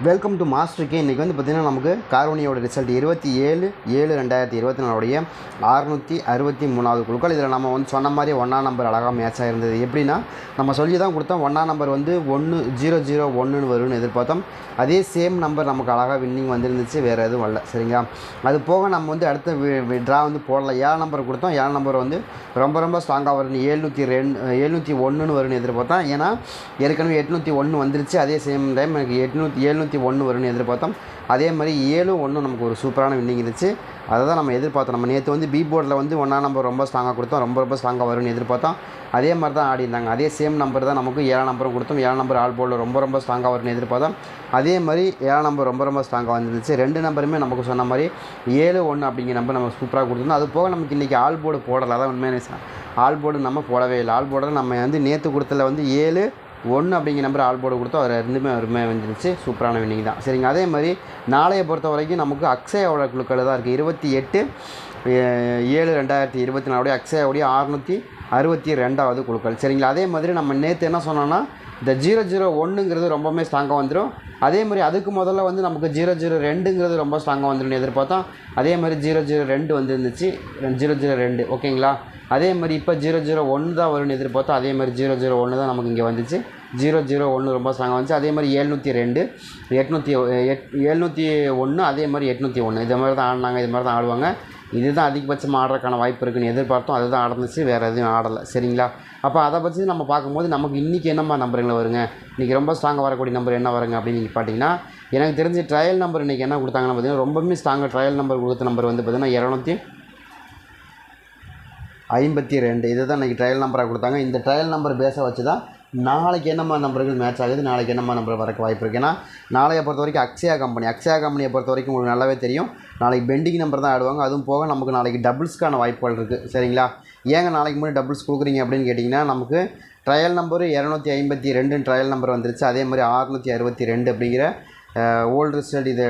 Welcome to master K. இன்றைக்கி வந்து பார்த்திங்கன்னா நமக்கு கார்வனியோட ரிசல்ட் 27/7/2024 663வது குழுக்கள். இதில் நம்ம வந்து சொன்ன மாதிரி 1ஆம் நம்பர் அழகாக மேட்ச் ஆகிருந்தது. எப்படின்னா நம்ம சொல்லி தான் கொடுத்தோம் 1ஆம் நம்பர் வந்து 1001 வரும்னு எதிர்பார்த்தோம். அதே சேம் நம்பர் நமக்கு அழகாக வின்னிங் வந்துருந்துச்சு, வேறு எதுவும் வரல. சரிங்களா? அது போக நம்ம வந்து அடுத்த ட்ரா வந்து போடல. 7 நம்பர் கொடுத்தோம். 7 நம்பர் வந்து ரொம்ப ஸ்ட்ராங்காக வரும்னு 701 வரும்னு எதிர்பார்த்தோம். ஏன்னா ஏற்கனவே 801 வந்துருச்சு. அதே சேம் டைம் எனக்கு 701 வரும்னு எதிர்பார்த்தோம். அதே மாதிரி 7-1 நமக்கு ஒரு சூப்பரான வின்னிங் இருந்துச்சு. அதை தான் நம்ம எதிர்பார்த்தோம். நம்ம நேற்று வந்து பி போர்டில் வந்து 1ஆம் நம்பர் ரொம்ப ஸ்ட்ராங்காக கொடுத்தோம், ரொம்ப ஸ்ட்ராங்காக வரும்னு எதிர்பார்த்தோம். அதே மாதிரி தான் ஆடி இருந்தாங்க. அதே சேம் நம்பர் தான் நமக்கு 7ஆம் நம்பரும் கொடுத்தோம். 7ஆம் நம்பர் ஆல் போர்டில் ரொம்ப ஸ்ட்ராங்காக வரும்னு எதிர்பார்த்தோம். அதே மாதிரி 7ஆம் நம்பர் ரொம்ப ஸ்ட்ராங்காக வந்துருந்துச்சு. 2 நம்பருமே நமக்கு சொன்ன மாதிரி 7-1 அப்படிங்கிற நம்பர் நம்ம சூப்பராக கொடுத்துருந்தோம். அது போக நமக்கு இன்றைக்கி ஆல் போர்டு போடலை. அதான் உண்மையான ஆல் போர்டு நம்ம போடவே இல்லை. ஆல் போர்டில் நம்ம வந்து நேற்று கொடுத்ததில் வந்து 7-1 அப்படிங்கிற நம்பர் ஆல் போர்டு கொடுத்தோம். அது ரெண்டுமே அருமையாக வந்துருச்சு. சூப்பரான வின்னிங் தான். சரிங்க. அதே மாதிரி நாளையை பொறுத்த வரைக்கும் நமக்கு அக்ஷயாவோட குழுக்கள் தான் இருக்குது. 28/7/2024 அக்ஷயாவுடைய 662வது குழுக்கள். சரிங்களா? அதே மாதிரி நம்ம நேற்று என்ன சொன்னோன்னா இந்த 001ங்கிறது ரொம்பவுமே ஸ்ட்ராங்காக வந்துடும். அதே மாதிரி அதுக்கு முதல்ல வந்து நமக்கு 002ங்கிறது ரொம்ப ஸ்ட்ராங்காக வந்துடும் எதிர்பார்த்தோம். அதே மாதிரி 002 வந்துருந்துச்சு. 002 ஓகேங்களா? அதே மாதிரி இப்போ 001 தான் வரும்னு எதிர்பார்த்தோம். அதே மாதிரி 001 தான் நமக்கு இங்கே வந்துச்சு. 001 ரொம்ப ஸ்ட்ராங்காக வந்துச்சு. அதே மாதிரி 702 701 அதே மாதிரி 801 இது மாதிரி தான் ஆடினாங்க. இது மாதிரி தான் ஆடுவாங்க. இதுதான் அதிகபட்சமாக ஆடுறதுக்கான வாய்ப்பு இருக்குதுன்னு எதிர்பார்த்தோம். அதுதான் ஆடுந்துச்சு, வேறு எதுவும் ஆடலை. சரிங்களா? அப்போ அதை பற்றி நம்ம பார்க்கும்போது நமக்கு இன்றைக்கி என்னம்மா நம்பருங்களை வருங்க, இன்றைக்கி ரொம்ப ஸ்ட்ராங்காக வரக்கூடிய நம்பர் என்ன வருங்க அப்படின்னு நீங்கள் பார்த்தீங்கன்னா, எனக்கு தெரிஞ்சு ட்ரையல் நம்பர் இன்றைக்கி என்ன கொடுத்தாங்கன்னு பார்த்தீங்கன்னா, ரொம்பவுமே ஸ்ட்ராங்காக ட்ரையல் நம்பர் கொடுத்த நம்பர் வந்து பார்த்திங்கன்னா 252. இது தான் இன்றைக்கி ட்ரையல் நம்பராக கொடுத்தாங்க. இந்த ட்ரையல் நம்பர் பேஸை வச்சு தான் நாளைக்கு என்னம்மா நம்பர்கள் மேட்ச் ஆகுது, நாளைக்கு என்னம்மா நம்பர் வரக்கு வாய்ப்பு இருக்குது. ஏன்னா நாளையை பொறுத்த வரைக்கும் அக்ஷயா கம்பெனியை பொறுத்த வரைக்கும் உங்களுக்கு நல்லாவே தெரியும். நாளைக்கு பெண்டிங் நம்பர் தான் ஆடுவாங்க. அதுவும் போக நமக்கு நாளைக்கு டபுள்ஸ்க்கான வாய்ப்புகள் இருக்குது. சரிங்களா? ஏங்க நாளைக்கு முன்னாடி டபுள்ஸ் கொடுக்குறீங்க அப்படின்னு கேட்டிங்கன்னா, நமக்கு ட்ரையல் நம்பரு 252 ட்ரையல் நம்பர் வந்துருச்சு. அதே மாதிரி 662 அப்படிங்கிற ஓல்டு ரிசல்ட் இது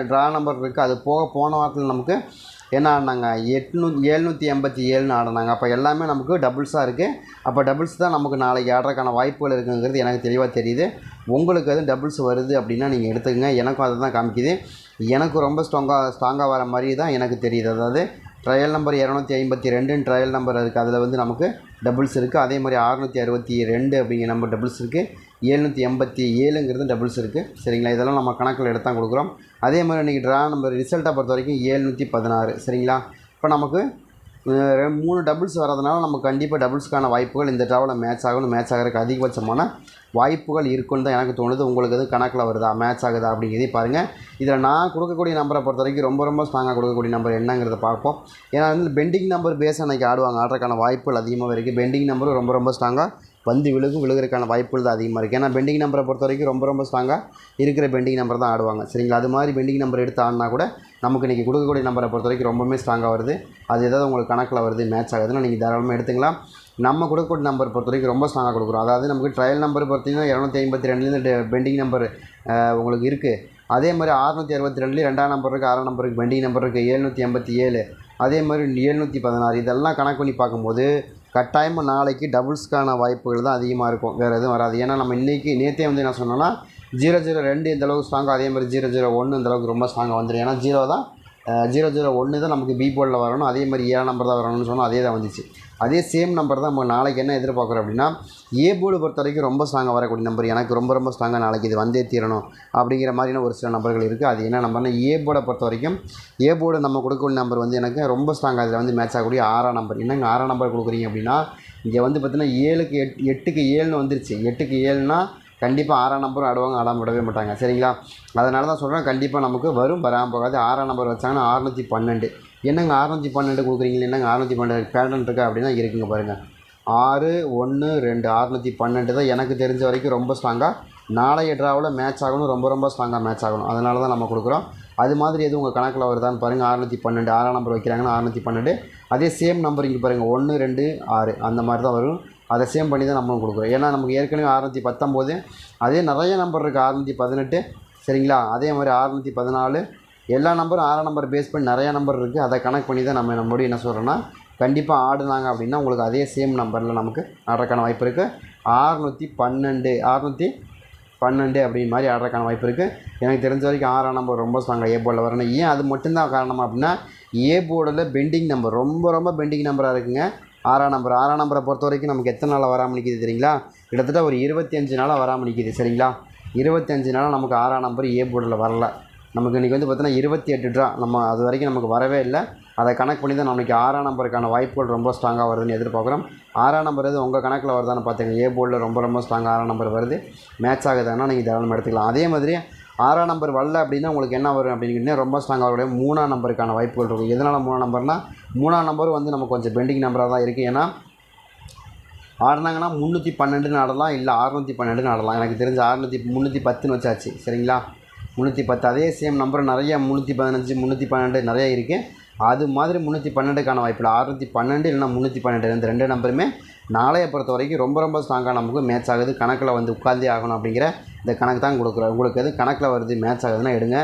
ட்ரா நம்பர் இருக்குது. அது போக போன வாரத்தில் நமக்கு என்ன ஆடினாங்க 787 ஆடினாங்க. அப்போ எல்லாமே நமக்கு டபுள்ஸாக இருக்குது. அப்போ டபுள்ஸ் தான் நமக்கு நாளைக்கு ஆடுறதுக்கான வாய்ப்புகள் இருக்குங்கிறது எனக்கு தெளிவாக தெரியுது. உங்களுக்கு எதுவும் டபுள்ஸ் வருது அப்படின்னா நீங்கள் எடுத்துக்கங்க. எனக்கும் அதை தான் காமிக்குது. எனக்கு ரொம்ப ஸ்ட்ராங்காக வர மாதிரி தான் எனக்கு தெரியுது. அதாவது ட்ரையல் நம்பர் 252 ட்ரையல் நம்பர் இருக்குது. அதில் வந்து நமக்கு டபுள்ஸ் இருக்குது. அதே மாதிரி 662 அப்படிங்கிற நம்பர் டபுள்ஸ் இருக்குது. 787ங்கிறது டபுள்ஸ் இருக்குது. சரிங்களா? இதெல்லாம் நம்ம கணக்கில் எடுத்து தான் கொடுக்குறோம். அதே மாதிரி இன்றைக்கி ட்ரா நம்பர் ரிசல்ட்டை பொறுத்த வரைக்கும் 716. சரிங்களா? இப்போ நமக்கு 3 டபுள்ஸ் வரதுனால நமக்கு கண்டிப்பாக டபுள்ஸ்க்கான வாய்ப்புகள் இந்த ட்ராவில் மேட்ச் ஆகிறதுக்கு அதிகபட்சமான வாய்ப்புகள் இருக்குன்னு தான் எனக்கு தோணுது. உங்களுக்கு எதுவும் கணக்கில் வருதா, மேட்ச் ஆகுதா அப்படிங்கிறதையும் பாருங்கள். இதில் நான் கொடுக்கக்கூடிய நம்பரை பொறுத்த வரைக்கும் ரொம்ப ஸ்ட்ராங்காக கொடுக்கக்கூடிய நம்பர் என்னங்கிறத பார்ப்போம். ஏன்னா வந்து பெண்டிங் நம்பர் பேஸ் அன்றைக்கி ஆடுறதுக்கான வாய்ப்புகள் அதிகமாக இருக்குது. பெண்டிங் நம்பரும் ரொம்ப ஸ்ட்ராங்காக வந்து விழுகிறதுக்கான வாய்ப்புகள் தான் அதிகமாக இருக்குது. ஏன்னா பெண்டிங் நம்பரை பொறுத்த வரைக்கும் ரொம்ப ஸ்ட்ராங்காக இருக்கிற பெண்டிங் நம்பர் தான் ஆடுவாங்க. சரிங்களா? அது மாதிரி பெண்டிங் நம்பர் எடுத்து ஆடினா கூட நமக்கு இன்றைக்கி கொடுக்கக்கூடிய நம்பரை பொறுத்த வரைக்கும் ரொம்பவுமே ஸ்ட்ராங்காக வருது. அது ஏதாவது உங்களுக்கு கணக்கில் வருது, மேட்ச் ஆகுதுன்னா நீங்கள் தாராளமாக எடுத்துக்கலாம். நம்ம கொடுக்கக்கூடிய நம்பர் பொறுத்த வரைக்கும் ரொம்ப ஸ்ட்ராங்காக கொடுக்குறோம். அதாவது நமக்கு ட்ரையல் நம்பர் பார்த்தீங்கன்னா 252 பெண்டிங் நம்பர் உங்களுக்கு இருக்குது. அதே மாதிரி 662 2ஆம் நம்பர் இருக்குது, 6ஆம் நம்பருக்கு பெண்டிங் நம்பர் இருக்குது 787, அதே மாதிரி 716. இதெல்லாம் கணக்கு பண்ணி பார்க்கும்போது கட்டாயமாக நாளைக்கு டபுள்ஸ்க்கான வாய்ப்புகள் தான் அதிகமாக இருக்கும், வேறு எதுவும் வராது. ஏன்னா நம்ம நேற்றே வந்து என்ன சொன்னோன்னா 002 இந்தளவுக்கு ஸ்ட்ராங்காக, அதே மாதிரி 001 இந்தளவுக்கு ரொம்ப ஸ்ட்ராங்காக வந்துடும். ஏன்னா 001 தான் நமக்கு பி போர்டில் வரணும். அதே மாதிரி 7ஆம் நம்பர் தான் வரணும்னு சொன்னால் அதே தான் வந்துச்சு. அதே சேம் நம்பர் தான் நம்ம நாளைக்கு என்ன எதிர்பார்க்குறோம் அப்படின்னா, ஏ போர்டு பொறுத்த வரைக்கும் ரொம்ப ஸ்ட்ராங்காக வரக்கூடிய நம்பர் எனக்கு ரொம்ப ஸ்ட்ராங்காக நாளைக்கு இது வந்தே தீரணும் அப்படிங்கிற மாதிரியான ஒரு சில நம்பர்கள் இருக்குது. அது என்ன நம்பர்னா, ஏ போர்டை பொறுத்த வரைக்கும் ஏ போர்டு நம்ம கொடுக்கக்கூடிய நம்பர் வந்து எனக்கு ரொம்ப ஸ்ட்ராங்காக அதில் வந்து மேட்ச் ஆகக்கூடிய 6ஆம் நம்பர். என்னங்க 6ஆம் நம்பர் கொடுக்குறீங்க அப்படின்னா, இங்கே வந்து பார்த்தீங்கன்னா 8க்கு 7ன்னு வந்துருச்சு. 8க்கு 7னா கண்டிப்பாக 6ஆம் நம்பரும் ஆடுவாங்க, ஆடாமல் விடவே மாட்டாங்க. சரிங்களா? அதனால தான் சொல்கிறேன், கண்டிப்பாக நமக்கு வரும், வராமல் போகாது. 6ஆம் நம்பர் வச்சாங்கன்னா 612. என்னங்க 612 கொடுக்குறீங்களே, என்னங்க 612 பேட்டர்ன் இருக்கா அப்படின்னா இருக்குங்க பாருங்கள். 6 1 2 612 தான் எனக்கு தெரிஞ்ச வரைக்கும் ரொம்ப ஸ்ட்ராங்காக நாளைய ட்ராவில் மேட்ச் ஆகணும். ரொம்ப ஸ்ட்ராங்காக மேட்ச் ஆகணும். அதனால தான் நம்ம கொடுக்குறோம். அது மாதிரி எதுவும் உங்கள் கணக்கில் வருதான்னு பாருங்கள். 612 6ஆம் நம்பர் வைக்கிறாங்கன்னா 612. அதே சேம் நம்பர் இங்கே பாருங்கள் 1 2 6 அந்த மாதிரி தான் வரும். அதை சேம் பண்ணி தான் நம்மளும் கொடுக்குறோம். ஏன்னா நமக்கு ஏற்கனவே 619, அதே நிறைய நம்பர் இருக்குது 618. சரிங்களா? அதே மாதிரி 614 எல்லா நம்பரும் 6ஆம் நம்பர் பேஸ் பண்ணி நிறையா நம்பர் இருக்குது. அதை கணக்கு பண்ணி தான் நம்ம நம்மளுடைய என்ன சொல்கிறோன்னா, கண்டிப்பாக ஆடுனாங்க அப்படின்னா உங்களுக்கு அதே சேம் நம்பரில் நமக்கு ஆடுறதுக்கான வாய்ப்பு இருக்குது. 612 12 அப்படின்னு மாதிரி ஆடுறதுக்கான வாய்ப்பு இருக்குது. எனக்கு தெரிஞ்ச வரைக்கும் 6ஆம் நம்பர் ரொம்ப ஸ்ட்ராங்காக ஏ போர்டில் வரணும். ஏன் அது மட்டும்தான் காரணமா அப்படின்னா, ஏ போர்டில் பெண்டிங் நம்பர் ரொம்ப பெண்டிங் நம்பராக இருக்குங்க 6ஆம் நம்பர். 6ஆம் நம்பரை பொறுத்த வரைக்கும் நமக்கு எத்தனை நாளாக வராமல் நிற்கிது தெரியுங்களா? கிட்டத்தட்ட ஒரு 25 நாளாக வராமல் நிற்கிது. சரிங்களா? 25 நாளாக நமக்கு 6ஆம் நம்பர் ஏ போர்டில் வரல. நமக்கு இன்றைக்கி வந்து பார்த்தீங்கன்னா 28 ட்ரா நம்ம அது வரைக்கும் நமக்கு வரவே இல்லை. அதை கணக்கு பண்ணி தான் நம்மளுக்கு 6ஆம் நம்பருக்கான வாய்ப்புகள் ரொம்ப ஸ்ட்ராங்காக வருதுன்னு எதிர்பார்க்குறோம். 6ஆம் நம்பர் எது உங்கள் கணக்கில் வருதான்னு பார்த்துங்க. ஏ போர்டில் ரொம்ப ஸ்ட்ராங்காக 6ஆம் நம்பர் வருது, மேட்ச் ஆகுதுன்னா நீங்கள் தாராளமாக எடுத்துக்கலாம். அதே மாதிரி 6ஆம் நம்பர் வரல அப்படின்னா உங்களுக்கு என்ன வரும் அப்படின்னு ரொம்ப ஸ்ட்ராங்காக வரக்கூடிய 3ஆம் நம்பருக்கான வாய்ப்புகள் இருக்கும். எதனால் 3ஆம் நம்பர்னால் 3ஆம் நம்பர் வந்து நமக்கு கொஞ்சம் பெண்டிங் நம்பராக தான் இருக்குது. ஏன்னா ஆடினாங்கன்னா 312 ஆடலாம், இல்லை 612 ஆடலாம். எனக்கு தெரிஞ்ச 310 வச்சாச்சு. சரிங்களா? 310 அதே சேம் நம்பர் நிறைய 315 312 நிறைய இருக்குது. அது மாதிரி 312க்கான வாய்ப்பு இல்லை. 612 இல்லைனா 312 இந்த 2 நம்பருமே நாளையை பொறுத்த வரைக்கும் ரொம்ப ஸ்ட்ராங்காக நமக்கு மேட்ச் ஆகுது. கணக்கில் வந்து உட்கார்ந்தே ஆகணும் அப்படிங்கிற இந்த கணக்கு தான் கொடுக்குறோம். உங்களுக்கு எது கணக்கில் வருது மேட்ச் ஆகுதுன்னா எடுங்க.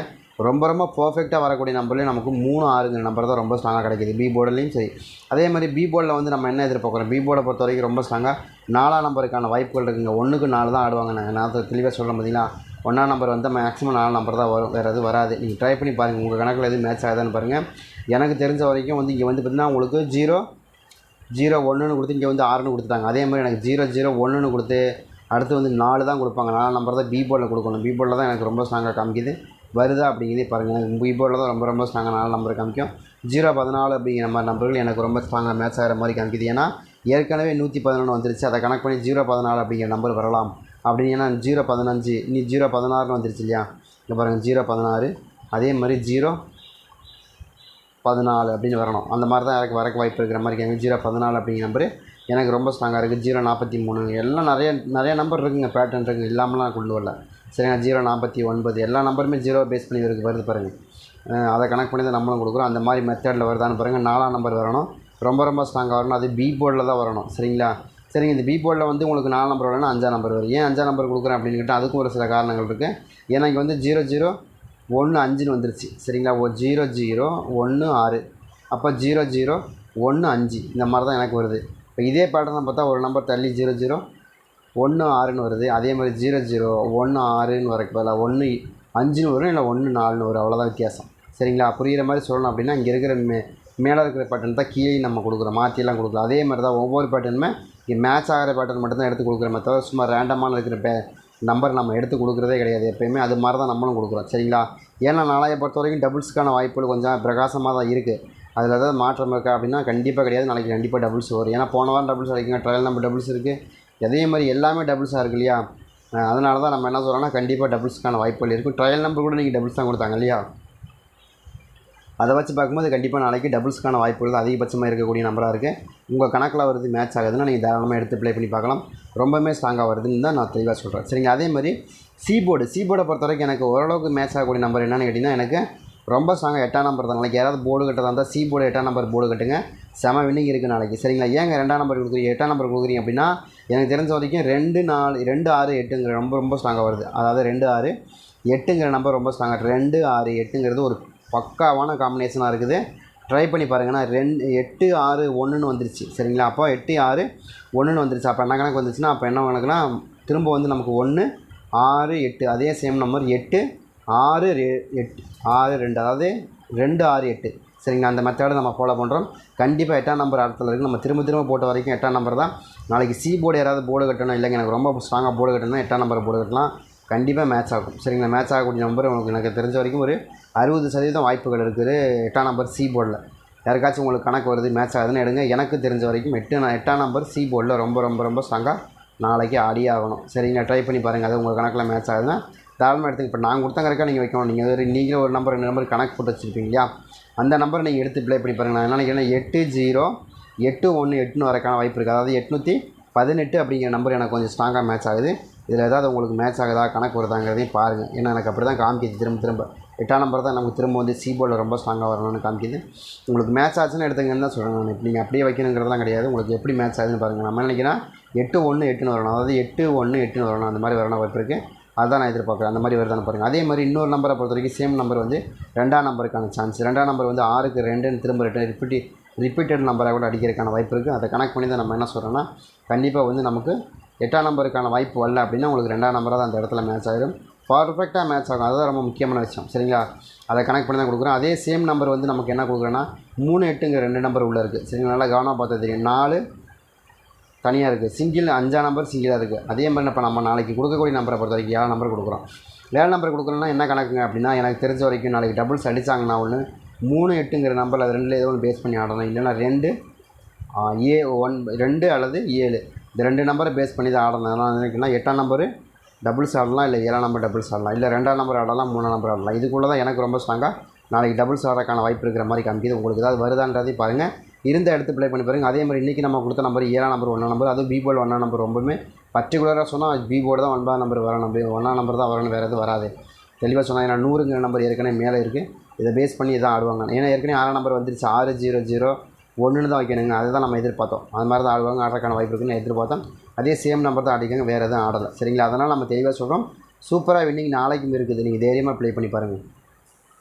ரொம்ப பர்ஃபெக்டாக வரக்கூடிய நம்பர்லேயும் நமக்கு 3 6ங்கிற நம்பர் தான் ரொம்ப ஸ்ட்ராங்காக கிடைக்கிது பி போர்டுலேயும் சரி. அதே மாதிரி பி போர்டில் வந்து நம்ம என்ன எதிர்பார்க்குறோம், பி போர்டை பொறுத்த வரைக்கும் ரொம்ப ஸ்ட்ராங்காக 4ஆம் நம்பருக்கான வாய்ப்புகள் இருக்குங்க. 1க்கு 4 தான் ஆடுவாங்க. நான் தெளிவாக சொல்கிறேன் பார்த்தீங்களா? 1ஆம் நம்பர் வந்து மேக்ஸிமம் 4 நம்பர் தான் வரும், வேறு எதுவும் வராது. நீங்கள் ட்ரை பண்ணி பாருங்கள், உங்கள் கணக்கில் எதுவும் மேட்ச் ஆகுதான்னு பாருங்கள். எனக்கு தெரிஞ்ச வரைக்கும் வந்து இங்கே வந்து பார்த்திங்கன்னா உங்களுக்கு 0 0 1ன்னு கொடுத்து இங்கே வந்து 6ன்னு கொடுத்துட்டாங்க. அதே மாதிரி எனக்கு 0 0 1ன்னு கொடுத்து அடுத்து வந்து 4 தான் கொடுப்பாங்க. 4 நம்பர் தான் பி போர்டில் கொடுக்கணும். பி போர்டில் தான் எனக்கு ரொம்ப ஸ்ட்ராங்காக காமிக்குது. வருதா அப்படிங்கிறதே பாருங்கள். எனக்கு பி போர்டில் தான் ரொம்ப ஸ்ட்ராங்காக 4 நம்பர் காமிக்கும். 0 14 அப்படிங்கிற மாதிரி நம்பர்கள் எனக்கு ரொம்ப ஸ்ட்ராங்காக மேட்ச் ஆகிற மாதிரி காமிக்குது. ஏன்னா ஏற்கனவே 111 வந்துருச்சு. அதை கணக்கு பண்ணி 0 14 அப்படிங்கிற நம்பர் வரலாம் அப்படின்னு. ஏன்னா 0 15 நீ 0 16ன்னு வந்துருச்சு இல்லையா? இங்கே பாருங்கள் 0 16 அதே மாதிரி 0 14 அப்படின்னு வரணும். அந்த மாதிரி தான் எனக்கு வரக்கு வாய்ப்பு இருக்கிற மாதிரி கேட்குங்க. 0 14 அப்படிங்கிற நம்பரு எனக்கு ரொம்ப ஸ்ட்ராங்காக இருக்குது. 0 43 எல்லாம் நிறைய நம்பர் இருக்குங்க, பேட்டர்ன் இருக்குங்க, இல்லாமலாம் கொண்டு வரல. சரிங்க. 0 49 எல்லா நம்பருமே 0 பேஸ் பண்ணி வருது பாருங்கள். அதை கணக்கு பண்ணி தான் நம்மளும் கொடுக்குறோம். அந்த மாதிரி மெத்தடில் வருதான்னு பாருங்கள். 4ஆம் நம்பர் வரணும், ரொம்ப ஸ்ட்ராங்காக வரணும். அது பி போர்டில் தான் வரணும். சரிங்களா? சரிங்க. இந்த பி போர்டில் வந்து உங்களுக்கு 4 நம்பர் வரணும்னா 5ஆம் நம்பர் வரும். ஏன் 5ஆம் நம்பர் கொடுக்குறேன் அப்படின்னு கேட்டால் அதுக்கும் ஒரு சில காரணங்கள் இருக்குது. ஏன்னா இங்கே வந்து 0 0 1 5ன்னு வந்துருச்சு. சரிங்களா? 0 0 1 6 அப்போ 0 0 1 5 இந்த மாதிரி தான் எனக்கு வருது. இப்போ இதே பேட்டர்னை பார்த்தா ஒரு நம்பர் தள்ளி 0 0 1 6ன்னு வருது. அதே மாதிரி 0 0 1 6ன்னு வரக்கு பதிலாக 1 5ன்னு வரும், இல்லை 1 4ன்னு வரும். அவ்வளோதான் வித்தியாசம். சரிங்களா? புரிகிற மாதிரி சொல்லணும் அப்படின்னா இங்கே இருக்கிற மேலே இருக்கிற பேட்டர்ன் தான் கீழே நம்ம கொடுக்குறோம், மாற்றியெல்லாம் கொடுக்குறோம். அதே மாதிரி தான் ஒவ்வொரு பேட்டர்னுமே இங்கே மேட்ச் ஆகிற பேட்டர்ன் மட்டும்தான் எடுத்து கொடுக்குறோமே தவிர சும்மா ரேண்டமான இருக்கிற நம்பர் நம்ம எடுத்து கொடுக்குறதே கிடையாது. எப்போயுமே அது மாதிரி தான் நம்மளும் கொடுக்குறோம். சரிங்களா? ஏன்னா நாளையை பொறுத்த வரைக்கும் டபுள்ஸுக்கான வாய்ப்புகள் கொஞ்சம் பிரகாசமாக தான் இருக்குது. அதில் ஏதாவது மாற்றம் இருக்கா அப்படின்னா கண்டிப்பாக கிடையாது. நாளைக்கு கண்டிப்பாக டபுள்ஸ் வரும். ஏன்னா போன வாரம் டபுள்ஸ் அடிக்குங்க, ட்ரையல் நம்பர் டபுள்ஸ் இருக்குது. அதே மாதிரி எல்லாமே டபுள்ஸாக இருக்குது இல்லையா? அதனால தான் நம்ம என்ன சொல்கிறோம்னா கண்டிப்பாக டபுள்ஸுக்கான வாய்ப்புகள் இருக்கும். ட்ரையல் நம்பர் கூட நீங்கள் டபுள்ஸ் தான் கொடுத்தாங்க இல்லையா? அதை வச்சு பார்க்கும்போது கண்டிப்பாக நாளைக்கு டபுள்ஸுக்கான வாய்ப்புகள் தான் அதிகபட்சமாக இருக்கக்கூடிய நம்பராக இருக்குது. உங்கள் கணக்கில் வருது மேட்ச் ஆகுதுன்னா நீங்கள் தாராளமாக எடுத்து ப்ளே பண்ணி பார்க்கலாம். ரொம்பவே ஸ்ட்ராங்காக வருதுன்னு தான் நான் தெளிவாக சொல்கிறேன். சரிங்க. அதே மாதிரி சீபோர்டை பொறுத்த வரைக்கும் எனக்கு ஓரளவுக்கு மேட்ச் ஆகக்கூடிய நம்பர் என்னென்னு கேட்டிங்கன்னா எனக்கு ரொம்ப ஸ்ட்ராங்காக 8ஆம் நம்பர் தான். நாளைக்கு யாராவது போர்டு கட்டதாக இருந்தால் சீபோர்டு 8ஆம் நம்பர் போர்டு கட்டுங்க. செம வின்னிங் இருக்குது நாளைக்கு. சரிங்களா? ஏங்க 2ஆம் நம்பர் கொடுக்குறீங்க 8ஆம் நம்பர் கொடுக்குறீங்க அப்படின்னா எனக்கு தெரிஞ்ச வரைக்கும் 2 4 2 6 8ங்கிற ரொம்ப ஸ்ட்ராங்காக வருது. அதாவது 2 6 8ங்கிற நம்பர் ரொம்ப ஸ்ட்ராங்காக 2 6 8ங்கிறது ஒரு பக்காவான காம்பினேஷனாக இருக்குது. ட்ரை பண்ணி பாருங்கன்னா 8 6 1ன்னு வந்துருச்சு. சரிங்களா? அப்போ 8 6 1ன்னு வந்துருச்சு. அப்போ என்ன கணக்கு வந்துச்சுன்னா அப்போ என்ன கணக்குன்னா திரும்ப வந்து நமக்கு 1 6 8 அதே சேம் நம்பர் 8 6 8 6 2 அதாவது 2 6 8. சரிங்களா? அந்த மெத்தடை நம்ம ஃபாலோ பண்ணுறோம். கண்டிப்பாக 8ஆம் நம்பர் இடத்துல இருக்குது. நம்ம திரும்ப போட்ட வரைக்கும் 8ஆம் நம்பர் தான். நாளைக்கு சி போர்டு யாராவது போர்டு கட்டணும், இல்லைங்க எனக்கு ரொம்ப ஸ்ட்ராங்காக போர்டு கட்டணும்னா 8ஆம் நம்பர் போர்டு கட்டலாம். கண்டிப்பாக மேட்ச் ஆகும். சரிங்களா? மேட்ச் ஆகக்கூடிய நம்பர் உங்களுக்கு எனக்கு தெரிஞ்ச வரைக்கும் ஒரு 60% வாய்ப்புகள் இருக்குது 8ஆம் நம்பர் சி போர்டில். யாருக்காச்சும் உங்களுக்கு கணக்கு வருது மேட்ச் ஆகுதுன்னு எடுங்க. எனக்கு தெரிஞ்ச வரைக்கும் 8ஆம் நம்பர் சி போர்டில் ரொம்ப ஸ்ட்ராங்காக நாளைக்கு ஆடியே ஆகணும். சரிங்களா? ட்ரை பண்ணி பாருங்கள். அது உங்கள் கணக்கில் மேட்ச் ஆகுதுன்னா தாராளமாக எடுத்துங்க. இப்போ நான் கொடுத்த கணக்காக நீங்கள் வைக்கணும். நீங்களே ஒரு நம்பர் 2 நம்பர் கணக்கு போட்டு வச்சுருப்பீங்க இல்லையா? அந்த நம்பரை நீங்கள் எடுத்து ப்ளே பண்ணி பாருங்கள். நான் என்ன நினைக்கிறேன் 8 0 8 1 8ன்னு வரக்கான வாய்ப்பு இருக்குது. அதாவது 818 அப்படிங்கிற நம்பர் எனக்கு கொஞ்சம் ஸ்ட்ராங்காக மேட்ச் ஆகுது. இதில் ஏதாவது உங்களுக்கு மேட்ச் ஆகுதா கணக்கு வருதாங்கிறதையும் பாருங்கள். ஏன்னா எனக்கு அப்படி தான் காமிக்கிது. திரும்ப 8ஆம் நம்பர் தான் நமக்கு திரும்ப வந்து சி போர்டில் ரொம்ப ஸ்ட்ராங்காக வரணும்னு காமிக்கிது. உங்களுக்கு மேட்ச் ஆச்சுன்னு எடுத்துங்கன்னு தான் சொல்கிறேன் நான். இப்போ நீங்கள் அப்படியே வைக்கணுங்கிறதுலாம் கிடையாது. உங்களுக்கு எப்படி மேட்ச் ஆகுதுன்னு பாருங்கள். நம்ம நினைக்கிறேன் 8 1 8ன்னு வரணும். அதாவது 8 1 8ன்னு வரணும். அந்த மாதிரி வரணும் வாய்ப்பு இருக்குது. அதுதான் நான் எதிர்பார்க்குறேன். அந்த மாதிரி வருதான்னு பாருங்கள். அதே மாதிரி இன்னொரு நம்பரை பொறுத்த வரைக்கும் சேம் நம்பர் வந்து 2ஆம் நம்பருக்கான சான்ஸ். 2ஆம் நம்பர் வந்து 6க்கு 2ன்னு திரும்ப ரிப்பீட்டட் நம்பராக கூட அடிக்கிறதுக்கான வாய்ப்பு இருக்குது. அதை கனெக்ட் பண்ணி தான் நம்ம என்ன சொல்கிறோன்னா கண்டிப்பாக வந்து நமக்கு 8ஆம் நம்பருக்கான வாய்ப்பு வரல அப்படின்னா உங்களுக்கு 2ஆம் நம்பராக தான் அந்த இடத்துல மேட்ச் ஆகிடும். பர்ஃபெக்டாக மேட்ச் ஆகும். அதுதான் ரொம்ப முக்கியமான விஷயம். சரிங்களா? அதை கனெக்ட் பண்ணி தான் கொடுக்குறோம். அதே சேம் நம்பர் வந்து நமக்கு என்ன கொடுக்குறோன்னா 3 8ங்கிற 2 நம்பர் உள்ளே இருக்குது. சரிங்களா? நல்லா கவனமாக பார்த்தா தெரியும். 4 தனியாக இருக்குது. சிங்கிள் 5ஆம் நம்பர் சிங்கிளாக இருக்குது. அதே மாதிரி இப்போ நம்ம நாளைக்கு கொடுக்கக்கூடிய நம்பரை பொறுத்த வரைக்கும் 7 நம்பர் கொடுக்குறோம். 7 நம்பர் கொடுக்குறோன்னா என்ன கணக்குங்க அப்படின்னா எனக்கு தெரிஞ்ச வரைக்கும் நாளைக்கு டபுள்ஸ் அடித்தாங்கன்னா ஒன்று 3 8ங்கிற நம்பர் அது 2ல் ஏதோ ஒன்று பேஸ் பண்ணி ஆடணும். இல்லைன்னா 2 2 அல்லது 7 இந்த 2 நம்பரை பேஸ் பண்ணி தான் ஆடணும். அதனால் நினைக்கலாம் 8ஆம் நம்பர் டபுள்ஸ் ஆடலாம், இல்லை 7ஆம் நம்பர் டபுள்ஸ் ஆடலாம், இல்லை 2ஆம் நம்பர் ஆடலாம், 3ஆம் நம்பர் ஆடலாம். இதுக்குள்ளே தான் எனக்கு ரொம்ப ஸ்ட்ராங்காக நாளைக்கு டபுள்ஸ் ஆடுறதுக்கான வாய்ப்பு இருக்கிற மாதிரி காமிக்குது. உங்களுக்கு ஏதாவது வருதான்றதையும் பாருங்கள். இருந்த எடுத்து ப்ளே பண்ணி பாருங்கள். அதே மாதிரி இன்றைக்கி நம்ம கொடுத்த நம்பர் 7ஆம் நம்பர் 1ஆம் நம்பர், அதுவும் பி போர்டு 1ஆம் நம்பர் ரொம்பவுமே பர்டிகுலராக சொன்னால் பி போர்டு தான் 9ஆம் நம்பர் வரணும். 1ஆம் நம்பர் தான் வரணும், வேறு எதுவும் வராது. தெளிவாக சொன்னால் ஏன்னா 100ங்கிற நம்பர் ஏற்கனவே மேலே இருக்குது. இதை பேஸ் பண்ணி தான் ஆடுவாங்க. ஏன்னா ஏற்கனவே 6ஆம் நம்பர் வந்துருச்சு. 6 0 0 1ன்னு தான் வைக்கணுங்க. அதுதான் நம்ம எதிர்பார்த்தோம். அது மாதிரி தான் ஆடுவாங்க. ஆடுறதுக்கான வாய்ப்பு இருக்குன்னு எதிர்பார்த்தோம். அதே சேம் நம்பர் தான் அடிக்காங்க, வேறு எதுவும் ஆடலை. சரிங்களா? அதனால் நம்ம தெளிவாக சொல்கிறோம். சூப்பராக வின்னிங் நாளைக்கும் இருக்குது. நீங்கள் தைரியமாக ப்ளே பண்ணி பாருங்கள்.